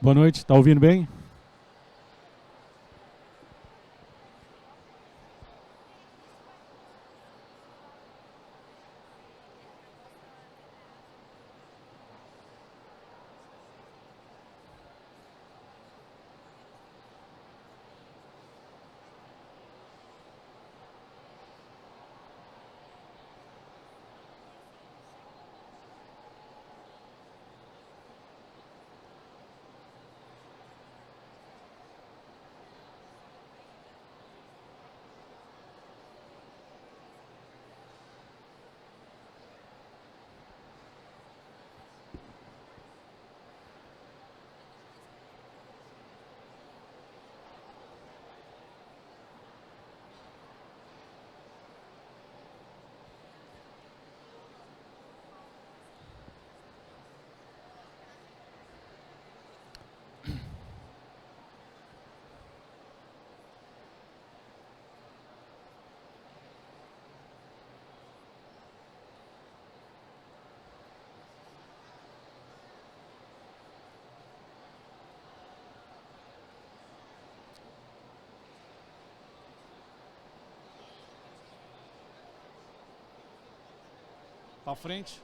Boa noite, tá ouvindo bem? Para frente.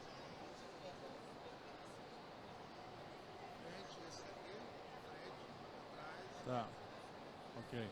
Tá, ok.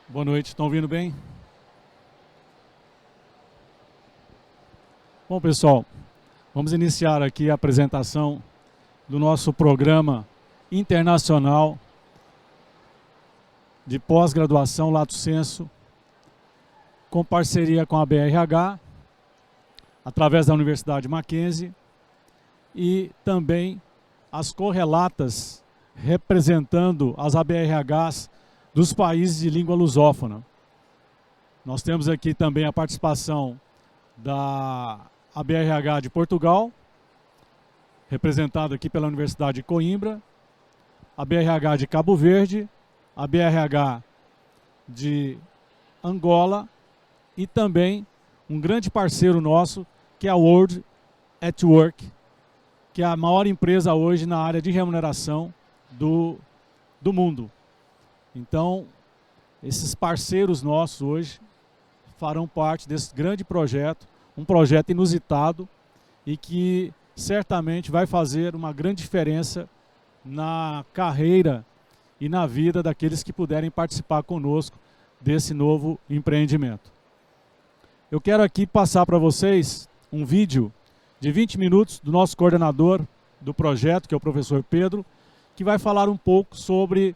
Boa noite, estão ouvindo bem? Bom, pessoal, vamos iniciar aqui a apresentação do nosso programa internacional de pós-graduação Lato Sensu, com parceria com a BRH, através da Universidade Mackenzie, e também as correlatas representando as ABRHs dos países de língua lusófona. Nós temos aqui também a participação da ABRH de Portugal, representada aqui pela Universidade de Coimbra, a BRH de Cabo Verde, a BRH de Angola e também um grande parceiro nosso, que é a World at Work, que é a maior empresa hoje na área de remuneração do mundo. Então, esses parceiros nossos hoje farão parte desse grande projeto, um projeto inusitado e que certamente vai fazer uma grande diferença na carreira e na vida daqueles que puderem participar conosco desse novo empreendimento. Eu quero aqui passar para vocês um vídeo de 20 minutos do nosso coordenador do projeto, que é o professor Pedro, que vai falar um pouco sobre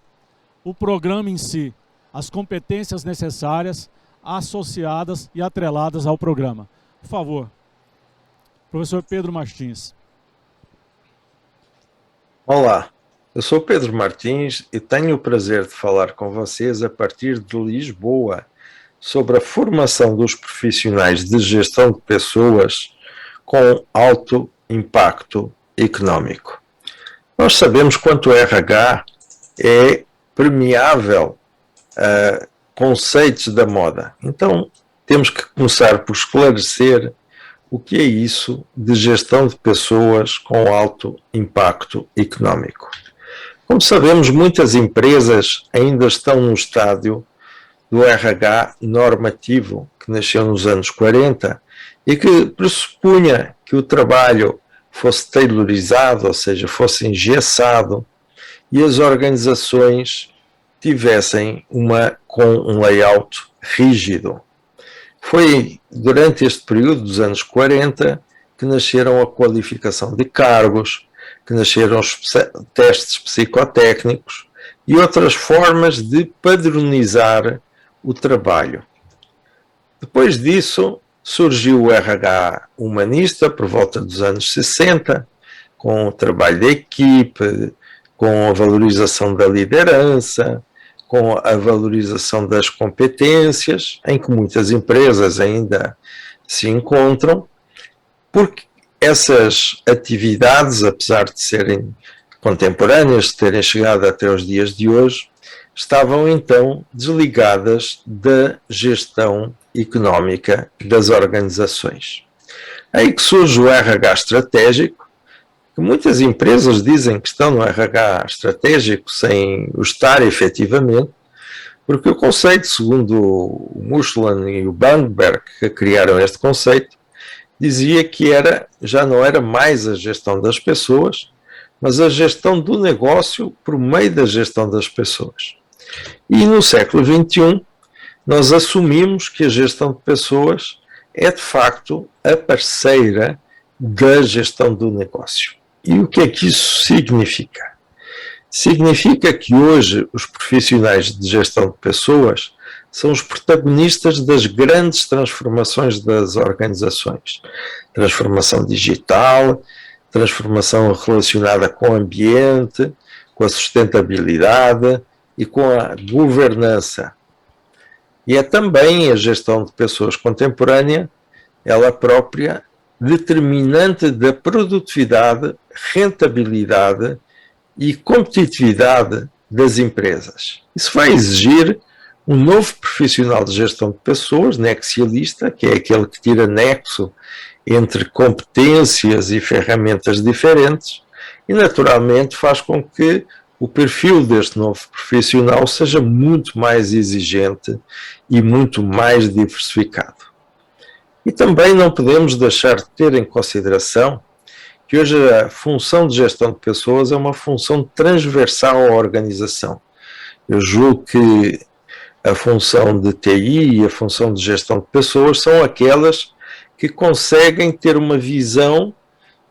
o programa em si, as competências necessárias associadas e atreladas ao programa. Por favor, professor Pedro Martins. Olá, eu sou Pedro Martins e tenho o prazer de falar com vocês a partir de Lisboa sobre a formação dos profissionais de gestão de pessoas com alto impacto económico. Nós sabemos quanto o RH é permeável a conceitos da moda. Então, temos que começar por esclarecer o que é isso de gestão de pessoas com alto impacto económico. Como sabemos, muitas empresas ainda estão no estádio do RH normativo, que nasceu nos anos 40 e que pressupunha que o trabalho fosse tailorizado, ou seja, fosse engessado, e as organizações tivessem com um layout rígido. Foi durante este período dos anos 40 que nasceram a qualificação de cargos, que nasceram os testes psicotécnicos e outras formas de padronizar o trabalho. Depois disso, surgiu o RH humanista por volta dos anos 60, com o trabalho de equipe, com a valorização da liderança, com a valorização das competências, em que muitas empresas ainda se encontram, porque essas atividades, apesar de serem contemporâneas, de terem chegado até os dias de hoje, estavam então desligadas da gestão económica das organizações. Aí que surge o RH estratégico, que muitas empresas dizem que estão no RH estratégico sem o estar efetivamente, porque o conceito, segundo o Mushlan e o Bandberg, que criaram este conceito, dizia que já não era mais a gestão das pessoas, mas a gestão do negócio por meio da gestão das pessoas. E no século XXI, nós assumimos que a gestão de pessoas é de facto a parceira da gestão do negócio. E o que é que isso significa? Significa que hoje os profissionais de gestão de pessoas são os protagonistas das grandes transformações das organizações. Transformação digital, transformação relacionada com o ambiente, com a sustentabilidade e com a governança. E é também a gestão de pessoas contemporânea, ela própria, determinante da produtividade, rentabilidade e competitividade das empresas. Isso vai exigir um novo profissional de gestão de pessoas, nexialista, que é aquele que tira nexo entre competências e ferramentas diferentes, e naturalmente faz com que o perfil deste novo profissional seja muito mais exigente e muito mais diversificado. E também não podemos deixar de ter em consideração que hoje a função de gestão de pessoas é uma função transversal à organização. Eu julgo que a função de TI e a função de gestão de pessoas são aquelas que conseguem ter uma visão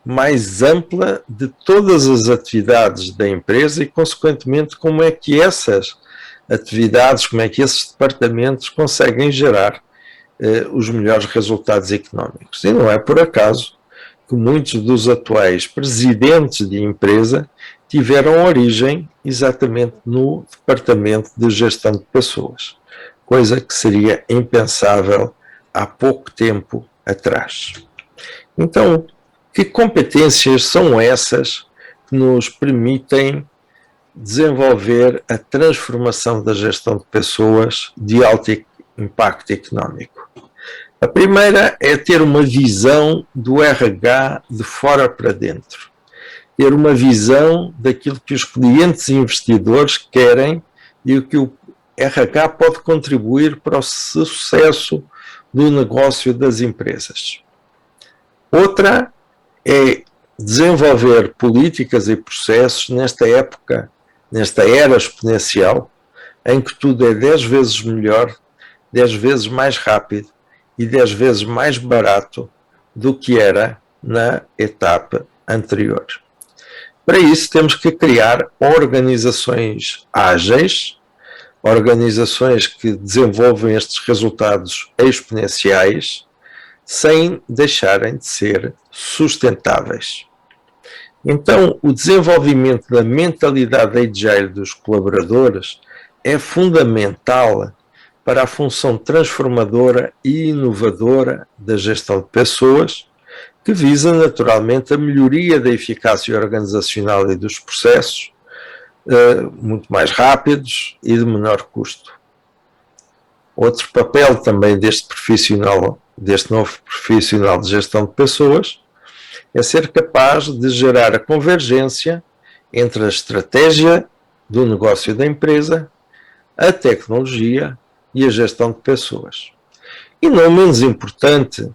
mais ampla de todas as atividades da empresa e, consequentemente, como é que essas atividades, como é que esses departamentos conseguem gerar os melhores resultados económicos. E não é por acaso que muitos dos atuais presidentes de empresa tiveram origem exatamente no departamento de gestão de pessoas, coisa que seria impensável há pouco tempo atrás. Então, que competências são essas que nos permitem desenvolver a transformação da gestão de pessoas de alto impacto económico? A primeira é ter uma visão do RH de fora para dentro. Ter uma visão daquilo que os clientes e investidores querem e o que o RH pode contribuir para o sucesso do negócio das empresas. Outra é desenvolver políticas e processos nesta época, nesta era exponencial, em que tudo é 10 vezes melhor, 10 vezes mais rápido e 10 vezes mais barato do que era na etapa anterior. Para isso temos que criar organizações ágeis, organizações que desenvolvem estes resultados exponenciais sem deixarem de ser sustentáveis. Então, o desenvolvimento da mentalidade agile dos colaboradores é fundamental para a função transformadora e inovadora da gestão de pessoas, que visa naturalmente a melhoria da eficácia organizacional e dos processos, muito mais rápidos e de menor custo. Outro papel também deste novo profissional de gestão de pessoas, é ser capaz de gerar a convergência entre a estratégia do negócio da empresa, a tecnologia e a gestão de pessoas. E não menos importante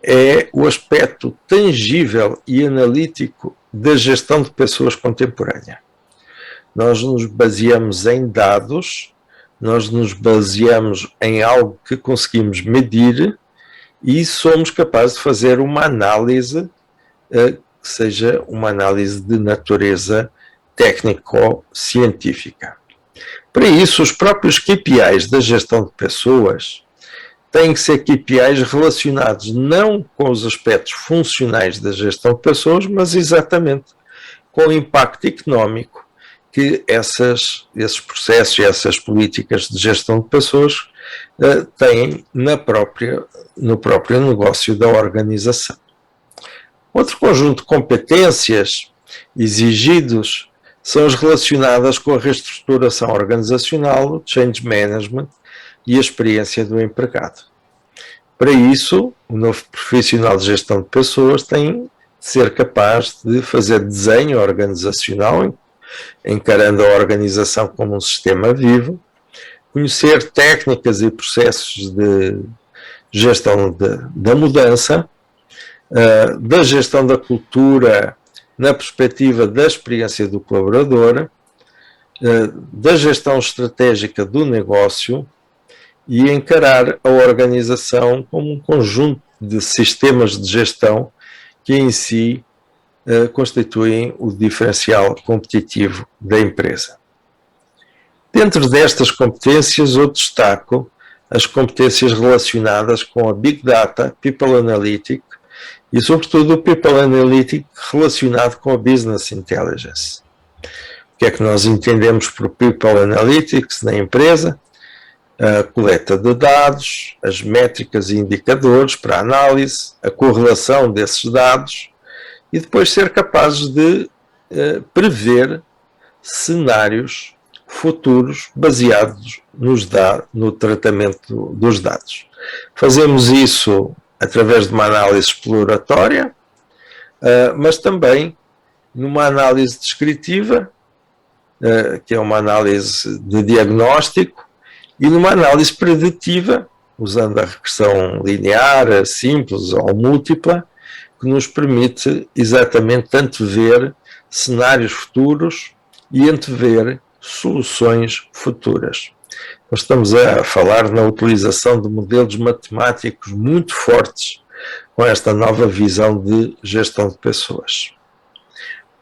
é o aspecto tangível e analítico da gestão de pessoas contemporânea. Nós nos baseamos em dados, nós nos baseamos em algo que conseguimos medir e somos capazes de fazer uma análise que seja uma análise de natureza técnico-científica. Para isso, os próprios KPIs da gestão de pessoas têm que ser KPIs relacionados não com os aspectos funcionais da gestão de pessoas, mas exatamente com o impacto económico que esses processos e essas políticas de gestão de pessoas têm no próprio negócio da organização. Outro conjunto de competências exigidos são as relacionadas com a reestruturação organizacional, o change management e a experiência do empregado. Para isso, o novo profissional de gestão de pessoas tem de ser capaz de fazer desenho organizacional, encarando a organização como um sistema vivo, conhecer técnicas e processos de gestão da mudança, da gestão da cultura na perspectiva da experiência do colaborador, da gestão estratégica do negócio e encarar a organização como um conjunto de sistemas de gestão que em si constituem o diferencial competitivo da empresa. Dentro destas competências, eu destaco as competências relacionadas com a Big Data, People Analytics e, sobretudo, o People Analytics relacionado com a Business Intelligence. O que é que nós entendemos por People Analytics na empresa? A coleta de dados, as métricas e indicadores para análise, a correlação desses dados e depois ser capazes de prever cenários futuros baseados no tratamento dos dados. Fazemos isso através de uma análise exploratória, mas também numa análise descritiva, que é uma análise de diagnóstico, e numa análise preditiva, usando a regressão linear, simples ou múltipla, que nos permite exatamente antever cenários futuros e antever soluções futuras. Nós estamos a falar na utilização de modelos matemáticos muito fortes com esta nova visão de gestão de pessoas.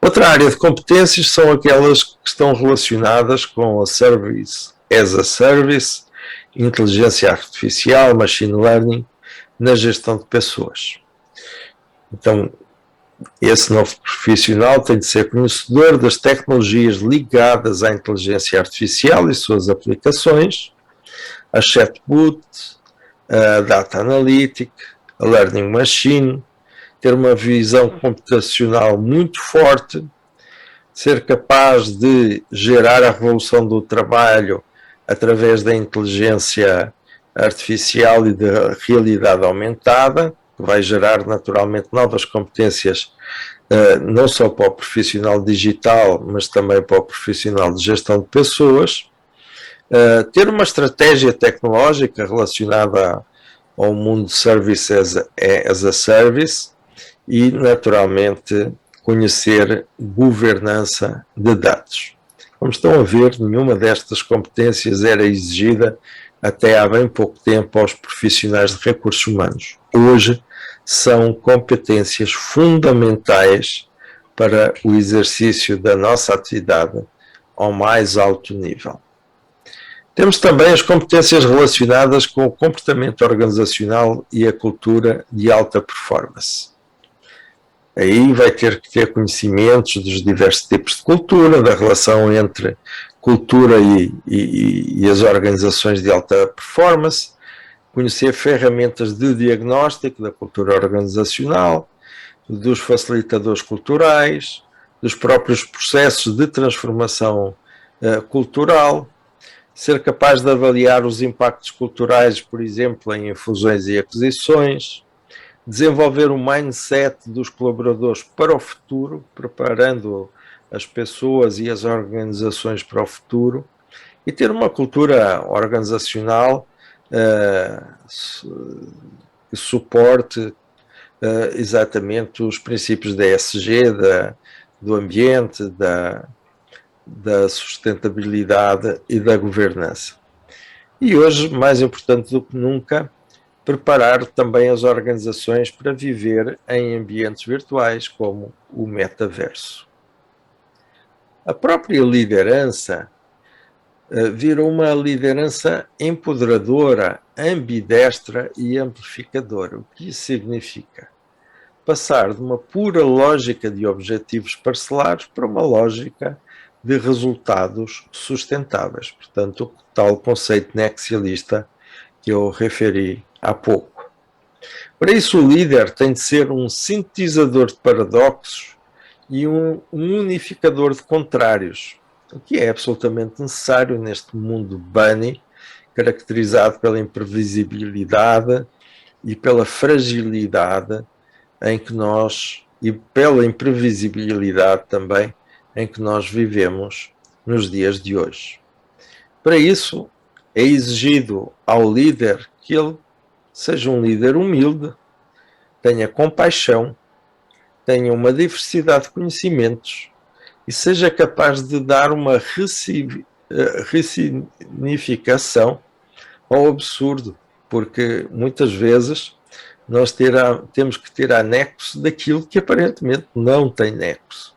Outra área de competências são aquelas que estão relacionadas com a Service as a Service, inteligência artificial, machine learning, na gestão de pessoas. Então, esse novo profissional tem de ser conhecedor das tecnologias ligadas à inteligência artificial e suas aplicações, a chatbot, a data analytic, a learning machine, ter uma visão computacional muito forte, ser capaz de gerar a revolução do trabalho através da inteligência artificial e da realidade aumentada, que vai gerar naturalmente novas competências, não só para o profissional digital, mas também para o profissional de gestão de pessoas, ter uma estratégia tecnológica relacionada ao mundo de Service as a Service e, naturalmente, conhecer governança de dados. Como estão a ver, nenhuma destas competências era exigida até há bem pouco tempo aos profissionais de recursos humanos. Hoje são competências fundamentais para o exercício da nossa atividade ao mais alto nível. Temos também as competências relacionadas com o comportamento organizacional e a cultura de alta performance. Aí vai ter que ter conhecimentos dos diversos tipos de cultura, da relação entre cultura e as organizações de alta performance, conhecer ferramentas de diagnóstico da cultura organizacional, dos facilitadores culturais, dos próprios processos de transformação cultural, ser capaz de avaliar os impactos culturais, por exemplo, em fusões e aquisições, desenvolver o mindset dos colaboradores para o futuro, preparando as pessoas e as organizações para o futuro, e ter uma cultura organizacional que suporte exatamente os princípios da ESG, do ambiente, da sustentabilidade e da governança. E hoje, mais importante do que nunca, preparar também as organizações para viver em ambientes virtuais como o metaverso. A própria liderança virou uma liderança empoderadora, ambidestra e amplificadora. O que isso significa? passar de uma pura lógica de objetivos parcelares para uma lógica de resultados sustentáveis. Portanto, o tal conceito nexialista que eu referi há pouco. Para isso, o líder tem de ser um sintetizador de paradoxos e um unificador de contrários, o que é absolutamente necessário neste mundo bunny, caracterizado pela imprevisibilidade e pela fragilidade em que nós, e pela imprevisibilidade também, em que nós vivemos nos dias de hoje. Para isso, é exigido ao líder que ele seja um líder humilde, tenha compaixão, tenha uma diversidade de conhecimentos e seja capaz de dar uma ressignificação ao absurdo, porque muitas vezes nós temos que tirar nexo daquilo que aparentemente não tem nexo.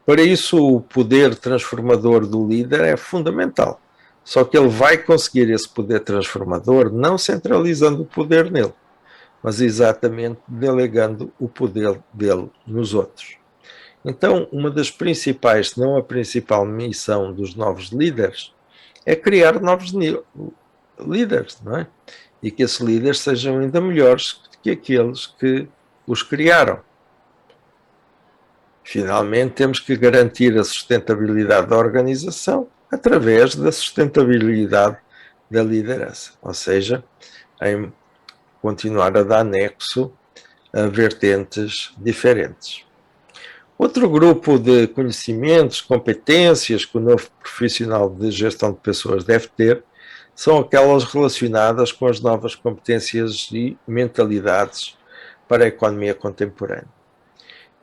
Para isso, o poder transformador do líder é fundamental. Só que ele vai conseguir esse poder transformador não centralizando o poder nele, mas exatamente delegando o poder dele nos outros. Então, uma das principais, se não a principal missão dos novos líderes, é criar novos líderes, não é? E que esses líderes sejam ainda melhores que aqueles que os criaram. Finalmente, temos que garantir a sustentabilidade da organização através da sustentabilidade da liderança, ou seja, em continuar a dar nexo a vertentes diferentes. Outro grupo de conhecimentos, competências que o novo profissional de gestão de pessoas deve ter são aquelas relacionadas com as novas competências e mentalidades para a economia contemporânea.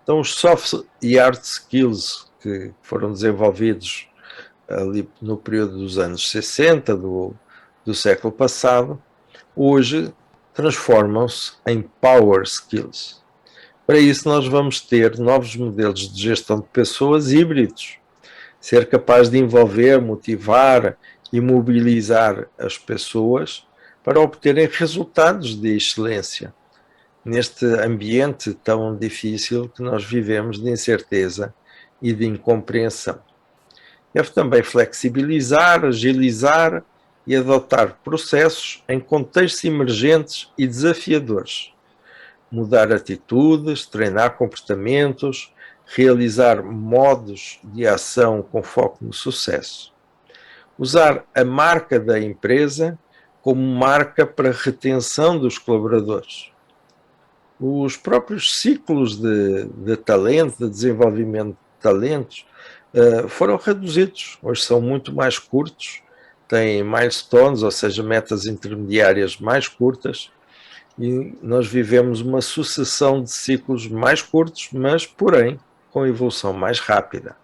Então, os soft e hard skills que foram desenvolvidos ali no período dos anos 60 do século passado, hoje transformam-se em power skills. Para isso, nós vamos ter novos modelos de gestão de pessoas híbridos. Ser capaz de envolver, motivar e mobilizar as pessoas para obterem resultados de excelência neste ambiente tão difícil que nós vivemos de incerteza e de incompreensão. Deve também flexibilizar, agilizar e adotar processos em contextos emergentes e desafiadores. Mudar atitudes, treinar comportamentos, realizar modos de ação com foco no sucesso. Usar a marca da empresa como marca para retenção dos colaboradores. Os próprios ciclos de talento, de desenvolvimento de talentos, foram reduzidos. Hoje são muito mais curtos, têm milestones, ou seja, metas intermediárias mais curtas, e nós vivemos uma sucessão de ciclos mais curtos, mas, porém, com evolução mais rápida.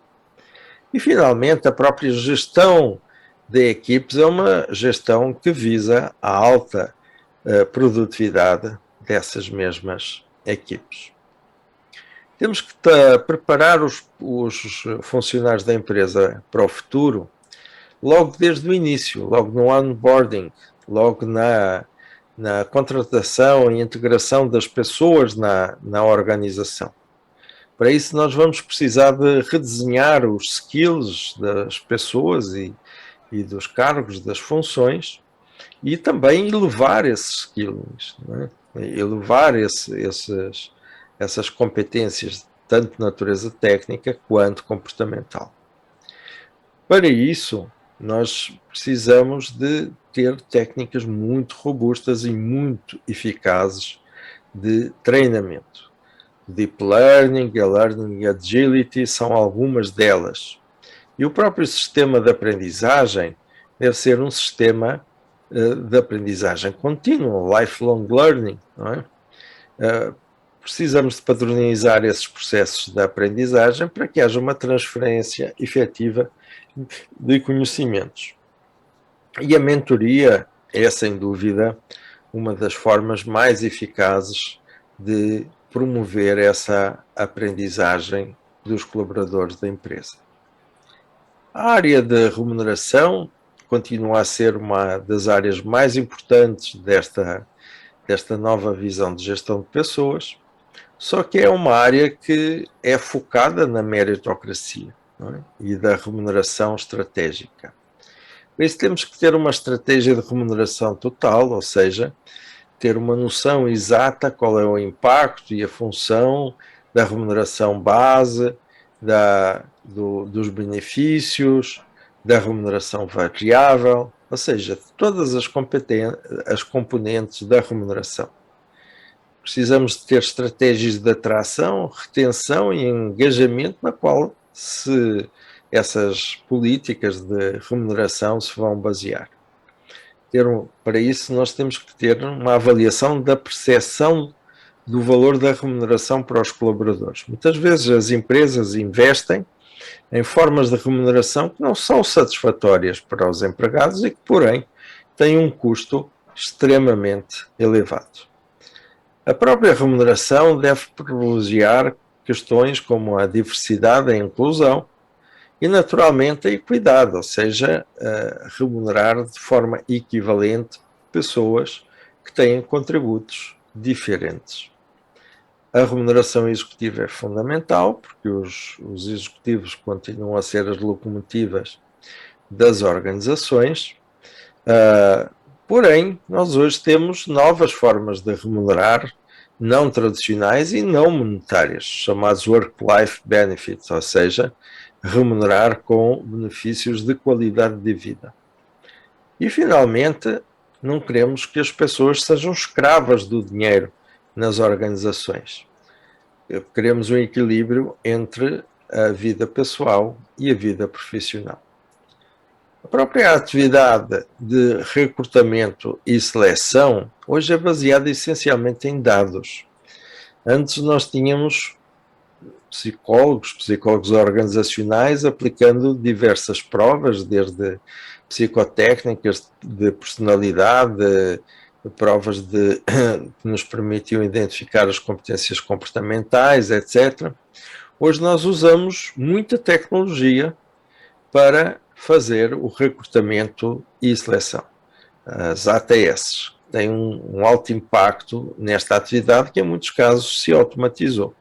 E, finalmente, a própria gestão de equipes é uma gestão que visa a alta produtividade dessas mesmas equipes. Temos que preparar os funcionários da empresa para o futuro logo desde o início, logo no onboarding, logo na contratação e integração das pessoas na organização. Para isso, nós vamos precisar de redesenhar os skills das pessoas e dos cargos, das funções, e também elevar esses skills, não é? Elevar essas competências, tanto de natureza técnica quanto comportamental. Para isso, nós precisamos de ter técnicas muito robustas e muito eficazes de treinamento. Deep Learning, Learning Agility são algumas delas. E o próprio sistema de aprendizagem deve ser um sistema de aprendizagem contínua, lifelong learning, não é? Precisamos de padronizar esses processos de aprendizagem para que haja uma transferência efetiva de conhecimentos. E a mentoria é, sem dúvida, uma das formas mais eficazes de promover essa aprendizagem dos colaboradores da empresa. A área de remuneração continua a ser uma das áreas mais importantes desta nova visão de gestão de pessoas. Só que é uma área que é focada na meritocracia, não é? E da remuneração estratégica. Por isso temos que ter uma estratégia de remuneração total, ou seja, ter uma noção exata qual é o impacto e a função da remuneração base, dos benefícios, da remuneração variável, ou seja, todas as componentes da remuneração. Precisamos de ter estratégias de atração, retenção e engajamento na qual essas políticas de remuneração se vão basear. Para isso, nós temos que ter uma avaliação da percepção do valor da remuneração para os colaboradores. Muitas vezes as empresas investem em formas de remuneração que não são satisfatórias para os empregados e que, porém, têm um custo extremamente elevado. A própria remuneração deve privilegiar questões como a diversidade e a inclusão e, naturalmente, a equidade, ou seja, remunerar de forma equivalente pessoas que têm contributos diferentes. A remuneração executiva é fundamental, porque os executivos continuam a ser as locomotivas das organizações, porém, nós hoje temos novas formas de remunerar, não tradicionais e não monetárias, chamados work-life benefits, ou seja, remunerar com benefícios de qualidade de vida. E, finalmente, não queremos que as pessoas sejam escravas do dinheiro nas organizações. Queremos um equilíbrio entre a vida pessoal e a vida profissional. A própria atividade de recrutamento e seleção hoje é baseada essencialmente em dados. Antes nós tínhamos psicólogos organizacionais aplicando diversas provas, desde psicotécnicas de personalidade, provas que nos permitiam identificar as competências comportamentais, etc. Hoje nós usamos muita tecnologia para fazer o recrutamento e seleção. As ATS têm um alto impacto nesta atividade que em muitos casos se automatizou.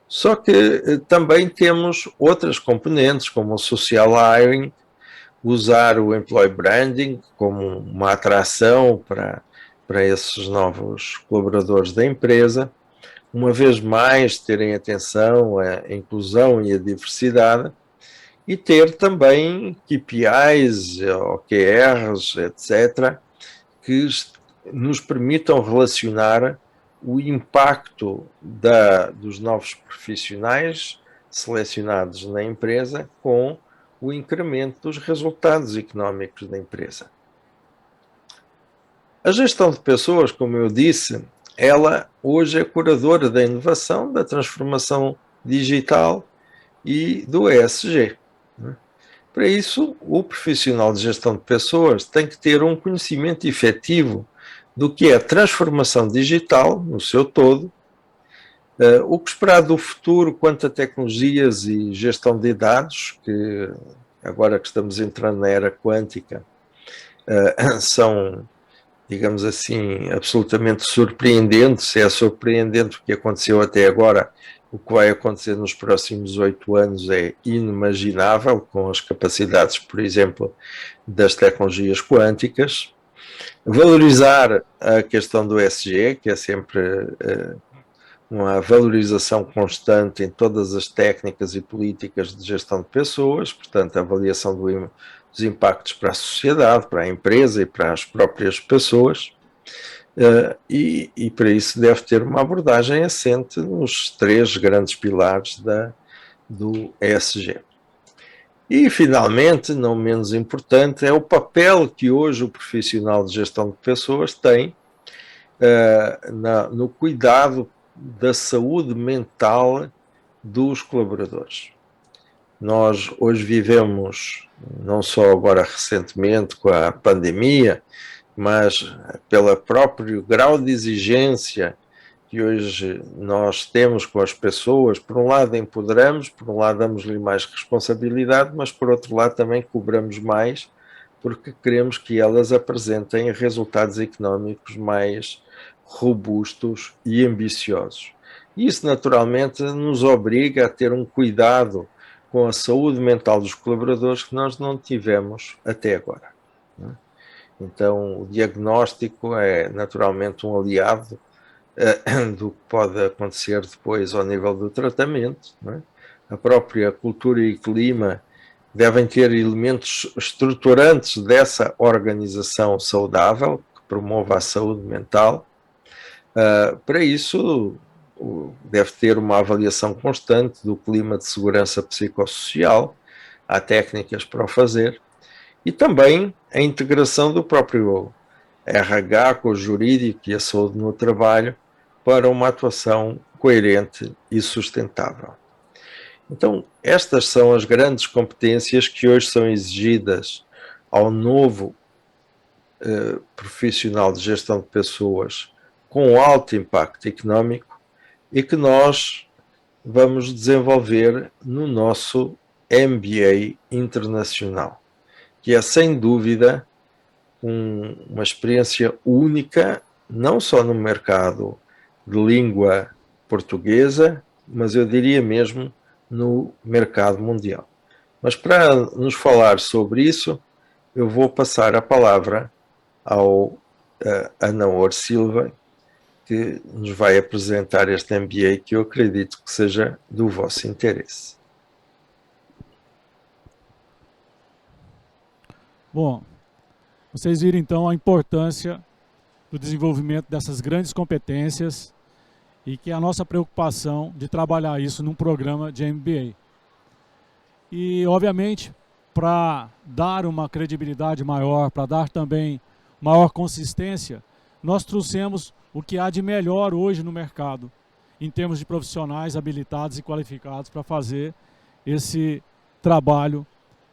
Só que também temos outras componentes, como o social hiring, usar o employee branding como uma atração para esses novos colaboradores da empresa, uma vez mais terem atenção à inclusão e à diversidade, e ter também KPIs, OKRs, etc., que nos permitam relacionar o impacto dos novos profissionais selecionados na empresa com o incremento dos resultados económicos da empresa. A gestão de pessoas, como eu disse, ela hoje é curadora da inovação, da transformação digital e do ESG. Para isso, o profissional de gestão de pessoas tem que ter um conhecimento efetivo do que é a transformação digital no seu todo, o que esperar do futuro quanto a tecnologias e gestão de dados, que agora que estamos entrando na era quântica, são, digamos assim, absolutamente surpreendentes. É surpreendente o que aconteceu até agora. O que vai acontecer nos próximos 8 anos é inimaginável, com as capacidades, por exemplo, das tecnologias quânticas. Valorizar a questão do ESG, que é sempre uma valorização constante em todas as técnicas e políticas de gestão de pessoas, portanto, a avaliação dos impactos para a sociedade, para a empresa e para as próprias pessoas. E para isso deve ter uma abordagem assente nos 3 grandes pilares do ESG. E, finalmente, não menos importante, é o papel que hoje o profissional de gestão de pessoas tem no cuidado da saúde mental dos colaboradores. Nós hoje vivemos, não só agora recentemente com a pandemia, mas pelo próprio grau de exigência que hoje nós temos com as pessoas. Por um lado empoderamos, por um lado damos-lhe mais responsabilidade, mas por outro lado também cobramos mais, porque queremos que elas apresentem resultados económicos mais robustos e ambiciosos. Isso, naturalmente, nos obriga a ter um cuidado com a saúde mental dos colaboradores que nós não tivemos até agora. Então, o diagnóstico é naturalmente um aliado do que pode acontecer depois ao nível do tratamento. A própria cultura e clima devem ter elementos estruturantes dessa organização saudável, que promova a saúde mental. Para isso, deve ter uma avaliação constante do clima de segurança psicossocial, há técnicas para o fazer, e também a integração do próprio RH com o jurídico e a saúde no trabalho para uma atuação coerente e sustentável. Então, estas são as grandes competências que hoje são exigidas ao novo profissional de gestão de pessoas com alto impacto económico e que nós vamos desenvolver no nosso MBA internacional, que é sem dúvida uma experiência única, não só no mercado de língua portuguesa, mas eu diria mesmo no mercado mundial. Mas para nos falar sobre isso, eu vou passar a palavra ao Anaor Silva, que nos vai apresentar este MBA que eu acredito que seja do vosso interesse. Bom, vocês viram então a importância do desenvolvimento dessas grandes competências e que é a nossa preocupação de trabalhar isso num programa de MBA. E, obviamente, para dar uma credibilidade maior, para dar também maior consistência, nós trouxemos o que há de melhor hoje no mercado, em termos de profissionais habilitados e qualificados para fazer esse trabalho,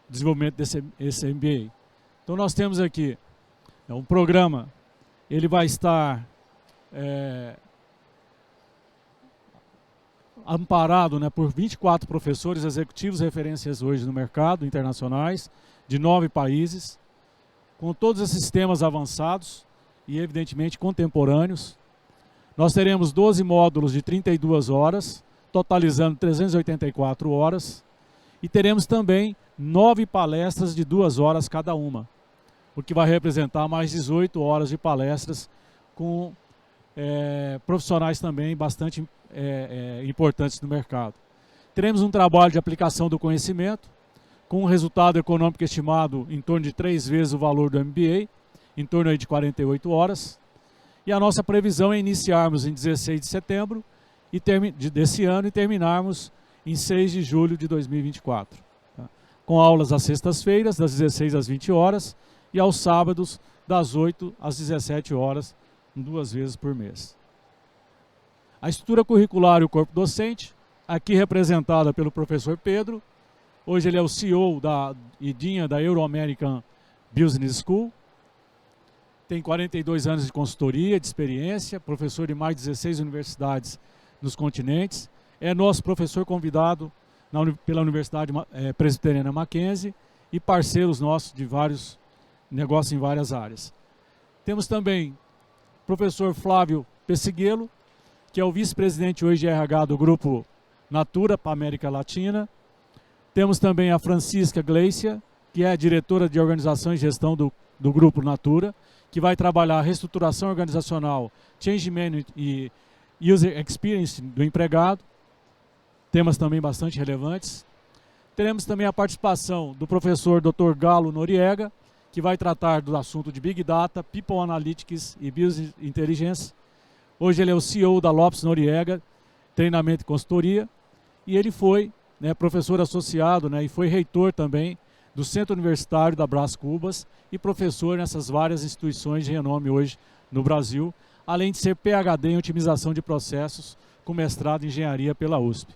desenvolvimento desse MBA. Então nós temos aqui um programa, ele vai estar amparado, né, por 24 professores executivos referências hoje no mercado, internacionais, de 9 países, com todos esses sistemas avançados e evidentemente contemporâneos. Nós teremos 12 módulos de 32 horas, totalizando 384 horas, e teremos também 9 palestras de 2 horas cada uma, o que vai representar mais 18 horas de palestras com profissionais também bastante importantes no mercado. Teremos um trabalho de aplicação do conhecimento, com um resultado econômico estimado em torno de 3 vezes o valor do MBA, em torno aí de 48 horas. E a nossa previsão é iniciarmos em 16 de setembro desse ano e terminarmos em 6 de julho de 2024. Tá? Com aulas às sextas-feiras, das 16 às 20 horas, e aos sábados, das 8 às 17 horas, 2 vezes por mês. A estrutura curricular e o corpo docente, aqui representada pelo professor Pedro. Hoje ele é o CEO da IDINHA, da Euro-American Business School. Tem 42 anos de consultoria, de experiência, professor de mais de 16 universidades nos continentes. É nosso professor convidado pela Universidade Presbiteriana Mackenzie e parceiros nossos de vários negócios em várias áreas. Temos também o professor Flávio Pessiguelo, que é o vice-presidente hoje de RH do Grupo Natura para a América Latina. Temos também a Francisca Gleicia, que é a diretora de organização e gestão do Grupo Natura, que vai trabalhar a reestruturação organizacional, change management e user experience do empregado, temas também bastante relevantes. Teremos também a participação do professor Dr. Galo Noriega, que vai tratar do assunto de Big Data, People Analytics e Business Intelligence. Hoje ele é o CEO da Lopes Noriega, treinamento e consultoria, e ele foi professor associado e foi reitor também do Centro Universitário da Brás Cubas e professor nessas várias instituições de renome hoje no Brasil, além de ser PhD em otimização de processos com mestrado em engenharia pela USP.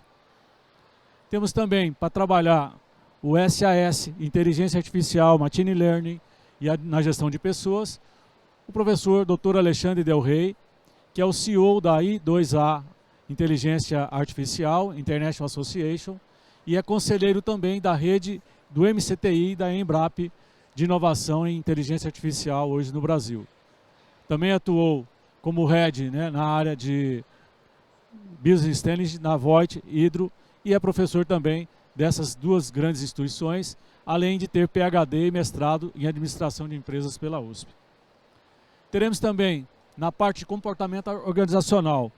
Temos também para trabalhar o SAS, Inteligência Artificial, Machine Learning e na gestão de pessoas, o professor Dr. Alexandre Del Rey, que é o CEO da I2A Inteligência Artificial, International Association, e é conselheiro também da rede do MCTI e da Embrap de inovação em inteligência artificial hoje no Brasil. Também atuou como head na área de Business Intelligence na Voit, Hydro, e é professor também dessas duas grandes instituições, além de ter PhD e mestrado em Administração de Empresas pela USP. Teremos também, na parte de comportamento organizacional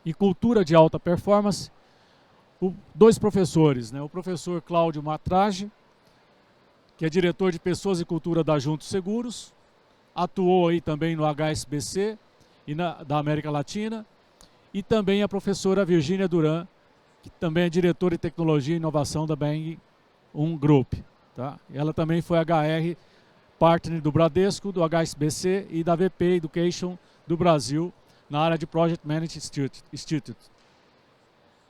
e cultura de alta performance, dois professores, né? O professor Cláudio Matrage, que é diretor de Pessoas e Cultura da Juntos Seguros, atuou aí também no HSBC e da América Latina, e também a professora Virgínia Duran, que também é diretora de Tecnologia e Inovação da Bain Group. Tá? Ela também foi HR Partner do Bradesco, do HSBC e da VP Education do Brasil, na área de Project Management Institute.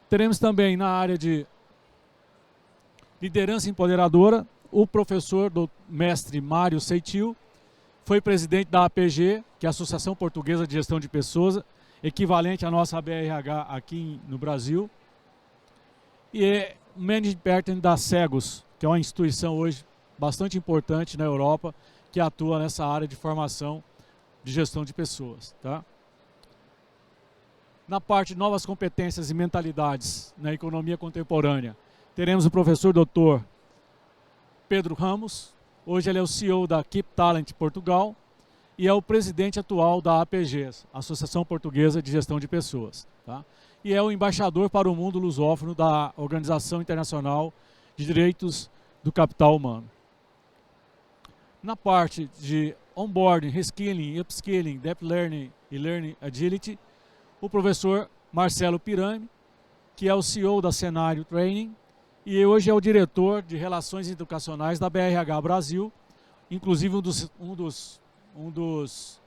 Teremos também na área de liderança empoderadora o professor do mestre Mário Seitil, foi presidente da APG, que é a Associação Portuguesa de Gestão de Pessoas, equivalente à nossa ABRH aqui no Brasil, e é Managing Partner da Cegos, que é uma instituição hoje bastante importante na Europa, que atua nessa área de formação de gestão de pessoas. Tá? Na parte de novas competências e mentalidades na economia contemporânea, teremos o professor Dr. Pedro Ramos. Hoje ele é o CEO da Keep Talent Portugal e é o presidente atual da APG, Associação Portuguesa de Gestão de Pessoas. Tá? E é o embaixador para o mundo lusófono da Organização Internacional de Direitos do Capital Humano. Na parte de onboarding, reskilling, upskilling, depth learning e learning agility, o professor Marcelo Pirani, que é o CEO da Cenário Training e hoje é o diretor de Relações Educacionais da BRH Brasil, inclusive um dos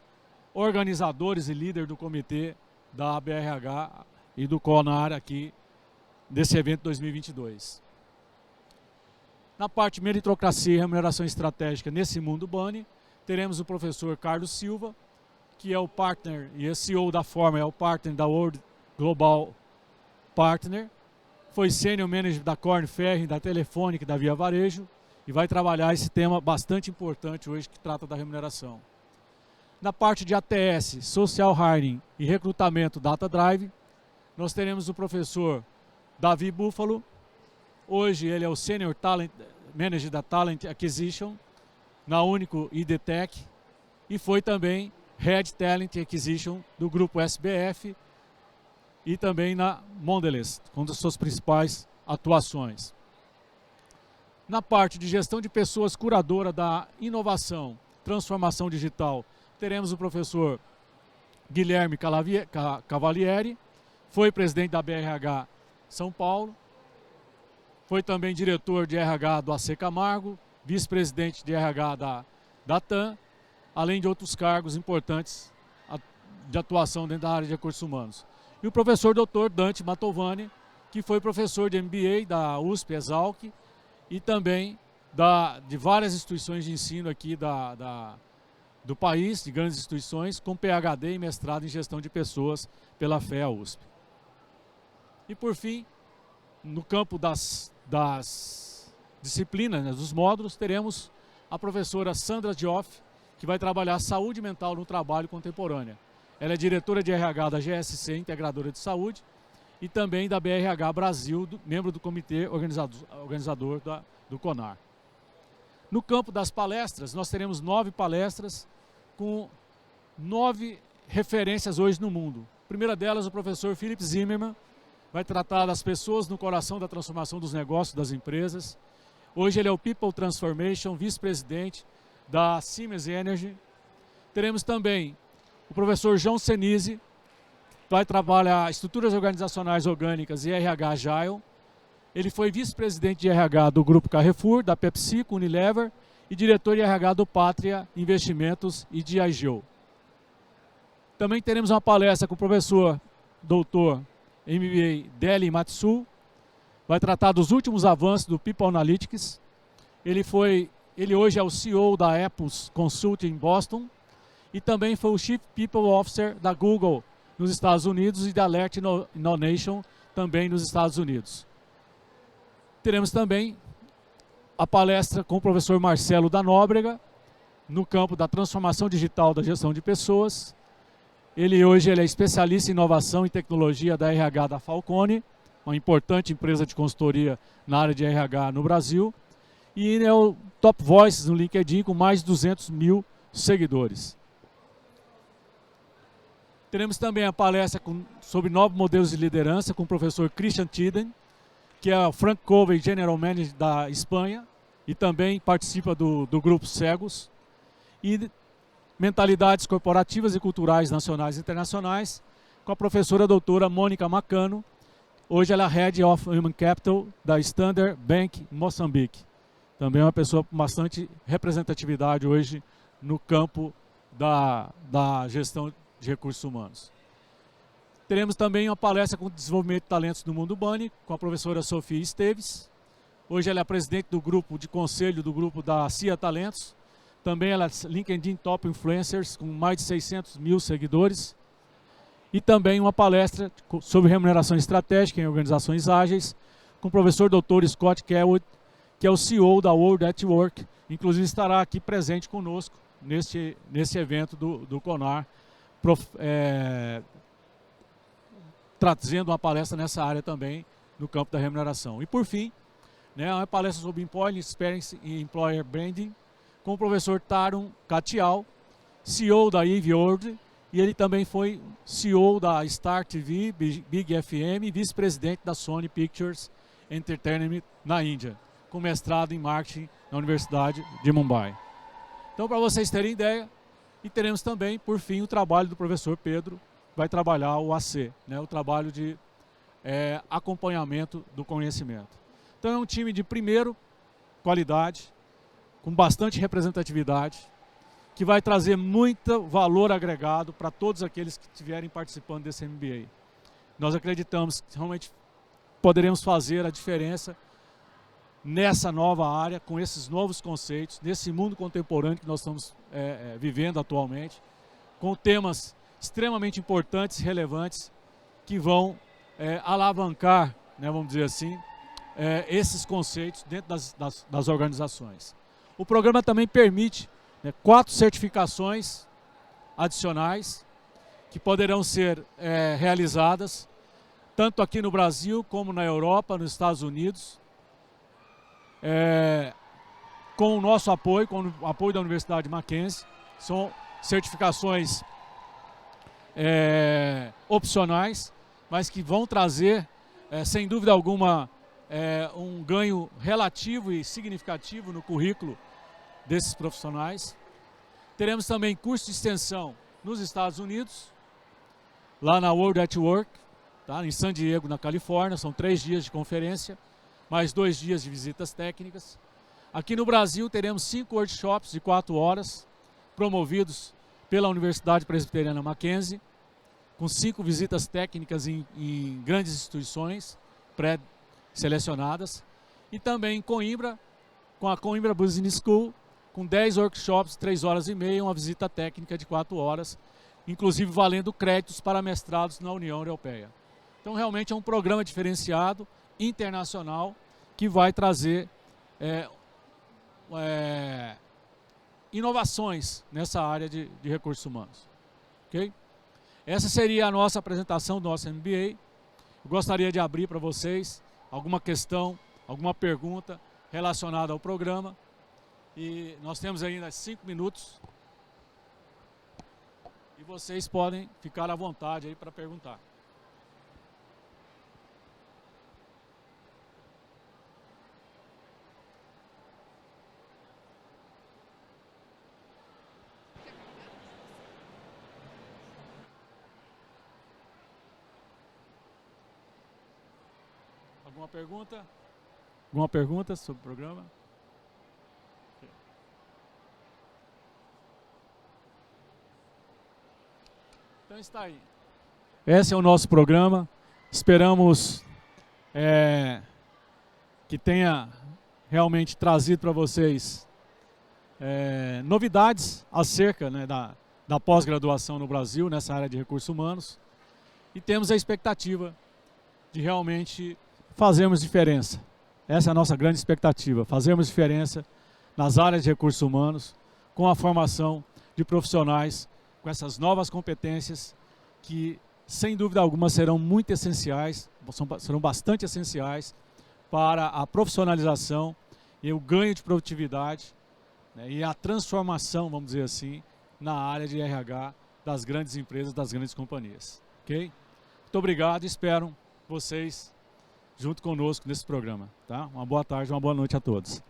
organizadores e líder do comitê da BRH e do CONAR aqui desse evento 2022. Na parte de meritocracia e remuneração estratégica nesse mundo BANI, teremos o professor Carlos Silva, que é o partner e é CEO da Forma, é o partner da World Global Partner, foi Senior Manager da Korn Ferry, da Telefônica e da Via Varejo, e vai trabalhar esse tema bastante importante hoje que trata da remuneração. Na parte de ATS, Social Hiring e Recrutamento Data Drive, nós teremos o professor Davi Búfalo. Hoje ele é o Senior Talent Manager da Talent Acquisition na Único IDTech e foi também Head Talent Acquisition do grupo SBF e também na Mondelez, com as suas principais atuações. Na parte de gestão de pessoas curadora da inovação, transformação digital, teremos o professor Guilherme Cavalieri, foi presidente da BRH São Paulo, foi também diretor de RH do AC Camargo, vice-presidente de RH da TAM, além de outros cargos importantes de atuação dentro da área de recursos humanos. E o professor Dr. Dante Matovani, que foi professor de MBA da USP, Exalc, e também de várias instituições de ensino aqui do país, de grandes instituições, com PhD e mestrado em gestão de pessoas pela FEA USP. E por fim, no campo das disciplinas, né, dos módulos, teremos a professora Sandra Dioff, que vai trabalhar saúde mental no trabalho contemporânea. Ela é diretora de RH da GSC, Integradora de Saúde, e também da BRH Brasil, membro do comitê organizador do CONAR. No campo das palestras, nós teremos 9 palestras com 9 referências hoje no mundo. A primeira delas, o professor Philip Zimmermann, vai tratar das pessoas no coração da transformação dos negócios das empresas. Hoje ele é o People Transformation, vice-presidente da Siemens Energy. Teremos também o professor João Senise, vai trabalhar estruturas organizacionais orgânicas e RH Agile. Ele foi vice-presidente de RH do Grupo Carrefour, da PepsiCo, Unilever, e diretor de RH do Pátria Investimentos e de IGO. Também teremos uma palestra com o professor doutor MBA Deli Matsu, vai tratar dos últimos avanços do People Analytics. Ele hoje é o CEO da Apples Consulting Boston e também foi o Chief People Officer da Google nos Estados Unidos e da Alert Innovation também nos Estados Unidos. Teremos também a palestra com o professor Marcelo da Nóbrega, no campo da transformação digital da gestão de pessoas. Hoje ele é especialista em inovação e tecnologia da RH da Falcone, uma importante empresa de consultoria na área de RH no Brasil. E ele é o Top Voices no LinkedIn com mais de 200 mil seguidores. Teremos também a palestra sobre novos modelos de liderança com o professor Christian Tiden, que é o Frank Covey General Manager da Espanha e também participa do grupo Cegos. E mentalidades corporativas e culturais nacionais e internacionais com a professora doutora Mônica Macano. Hoje ela é Head of Human Capital da Standard Bank Moçambique. Também é uma pessoa com bastante representatividade hoje no campo da gestão de recursos humanos. Teremos também uma palestra com desenvolvimento de talentos no mundo Bunny, com a professora Sofia Esteves. Hoje ela é presidente do grupo de conselho do grupo da CIA Talentos. Também ela é LinkedIn Top Influencers, com mais de 600 mil seguidores. E também uma palestra sobre remuneração estratégica em organizações ágeis, com o professor Dr. Scott Kelwood, que é o CEO da World at Work. Inclusive estará aqui presente conosco nesse evento do CONAR, trazendo uma palestra nessa área também, no campo da remuneração. E por fim, né, uma palestra sobre Employee Experience e Employer Branding, com o professor Tarun Katial, CEO da Eve World, e ele também foi CEO da Star TV, Big FM e vice-presidente da Sony Pictures Entertainment na Índia, com mestrado em marketing na Universidade de Mumbai. Então, para vocês terem ideia, e teremos também, por fim, o trabalho do professor Pedro, vai trabalhar o AC, né, o trabalho de acompanhamento do conhecimento. Então, é um time de primeiro qualidade, com bastante representatividade, que vai trazer muito valor agregado para todos aqueles que estiverem participando desse MBA. Nós acreditamos que realmente poderemos fazer a diferença nessa nova área, com esses novos conceitos, nesse mundo contemporâneo que nós estamos vivendo atualmente, com temas extremamente importantes e relevantes que vão alavancar, né, vamos dizer assim, esses conceitos dentro das organizações. O programa também permite 4 certificações adicionais que poderão ser realizadas tanto aqui no Brasil como na Europa, nos Estados Unidos, com o nosso apoio, com o apoio da Universidade Mackenzie. São certificações opcionais, mas que vão trazer, sem dúvida alguma, um ganho relativo e significativo no currículo desses profissionais. Teremos também curso de extensão nos Estados Unidos, lá na World at Work, tá, em San Diego, na Califórnia. São 3 dias de conferência, mais 2 dias de visitas técnicas. Aqui no Brasil teremos 5 workshops de 4 horas, promovidos pela Universidade Presbiteriana Mackenzie, com 5 visitas técnicas em grandes instituições pré-selecionadas. E também em Coimbra, com a Coimbra Business School, com 10 workshops, 3 horas e meia, uma visita técnica de 4 horas, inclusive valendo créditos para mestrados na União Europeia. Então, realmente é um programa diferenciado, internacional, que vai trazer inovações nessa área de recursos humanos. Okay? Essa seria a nossa apresentação do nosso MBA. Eu gostaria de abrir para vocês alguma questão, alguma pergunta relacionada ao programa. E nós temos ainda 5 minutos. E vocês podem ficar à vontade aí para perguntar. Alguma pergunta? Alguma pergunta sobre o programa? Então está aí. Esse é o nosso programa. Esperamos que tenha realmente trazido para vocês novidades acerca, né, da pós-graduação no Brasil, nessa área de recursos humanos. E temos a expectativa de realmente fazermos diferença. Essa é a nossa grande expectativa, fazermos diferença nas áreas de recursos humanos, com a formação de profissionais com essas novas competências que, sem dúvida alguma, serão muito essenciais, serão bastante essenciais para a profissionalização e o ganho de produtividade, né, e a transformação, vamos dizer assim, na área de RH das grandes empresas, das grandes companhias. Ok? Muito obrigado e espero vocês junto conosco nesse programa. Tá? Uma boa tarde, uma boa noite a todos.